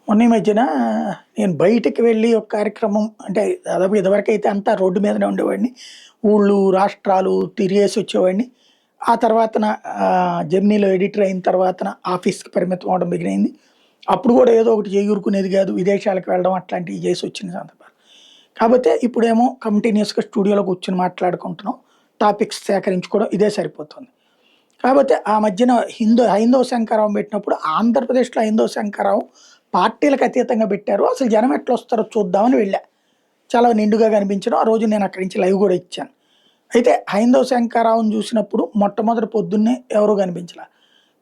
మొన్న ఈ మధ్యన నేను బయటికి వెళ్ళి ఒక కార్యక్రమం అంటే దాదాపు ఇదివరకైతే అంతా రోడ్డు మీదనే ఉండేవాడిని. ఊళ్ళు, రాష్ట్రాలు తిరిగేసి వచ్చేవాడిని. ఆ తర్వాతన జెమినీలో ఎడిటర్ అయిన తర్వాతన ఆఫీస్‌కి పరిమితం అవ్వడం మిగిలైంది. అప్పుడు కూడా ఏదో ఒకటి చేయూరుకునేది కాదు. విదేశాలకు వెళ్ళడం అట్లాంటివి చేసి వచ్చిన సందర్భాలు. కాపోతే ఇప్పుడేమో కంటిన్యూయస్‌గా స్టూడియోలో కూర్చొని మాట్లాడుకుంటున్నాం. టాపిక్స్ సేకరించుకోవడం ఇదే సరిపోతుంది. కాపోతే ఆ మధ్యన హైందవ శంకరరావుని పెట్టినప్పుడు ఆంధ్రప్రదేశ్‌లో హైందవ శంకరరావు పార్టీలకు అతీతంగా పెట్టారు. అసలు జనం ఎట్లొస్తారో చూద్దామని వెళ్ళా. చాలా నిండుగా కనిపించడం. ఆ రోజు నేను అక్కడి నుంచి లైవ్ కూడా ఇచ్చాను. అయితే హైందవ శంకరరావుని చూసినప్పుడు మొట్టమొదటి పొద్దున్నే ఎవరు కనిపించలా.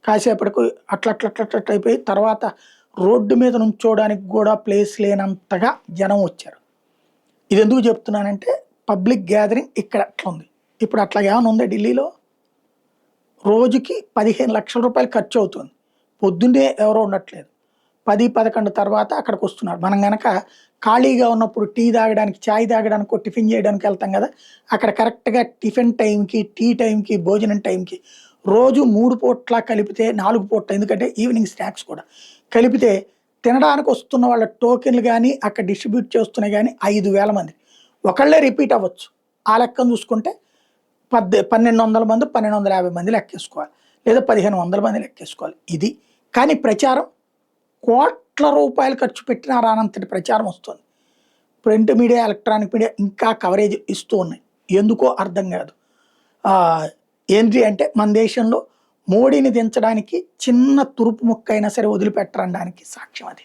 కాసేపటికి అట్లా అయిపోయి తర్వాత రోడ్డు మీద నుంచోడానికి కూడా ప్లేస్ లేనంతగా జనం వచ్చారు. ఇదెందుకు చెప్తున్నానంటే పబ్లిక్ గ్యాదరింగ్ ఇక్కడ అట్లుంది. ఇప్పుడు అట్లాగేమన్నా ఉందా ఢిల్లీలో? రోజుకి 15,00,000 ఖర్చవుతుంది. పొద్దున్నే ఎవరో ఉండట్లేదు. 10, 11 తర్వాత అక్కడికొస్తున్నారు. మనం గనక ఖాళీగా ఉన్నప్పుడు టీ తాగడానికి, చాయ్ తాగడానికో, టిఫిన్ చేయడానికి వెళ్తాం గదా! అక్కడ కరెక్ట్‌గా టిఫిన్ టైంకి, టీ టైంకి, భోజనం టైంకి రోజు 3 పూట్ల కలిపితే 4 పూట్ల ఎందుకంటే ఈవినింగ్ స్నాక్స్ కూడా. కలిపితే తినడానికొస్తున్న వాళ్ళ టోకెన్‌లు గాని, అక్కడ డిస్ట్రిబ్యూట్ చేస్తున్నయి గాని 5,000 మంది. ఒకళ్ళే రిపీట్ అవ్వచ్చు. ఆ లెక్కన చూసుకుంటే 1,200 మందో, 1,250 మంది లెక్కేసుకోవాలి. లేదా 1,500 మంది లెక్కేసుకోవాలి. ఇది. కానీ ప్రచారం కోట్ల రూపాయలు ఖర్చు పెట్టినా రానంతటి ప్రచారం వస్తుంది. ప్రింట్ మీడియా, ఎలక్ట్రానిక్ మీడియా ఇంకా కవరేజ్ ఇస్తూ ఉన్నాయి. ఎందుకో అర్థం కాదు. ఏంటి అంటే మన దేశంలో మోడీని దించడానికి చిన్న తురుపు ముక్క అయినా సరే వదిలిపెట్టరనడానికి సాక్ష్యం అది.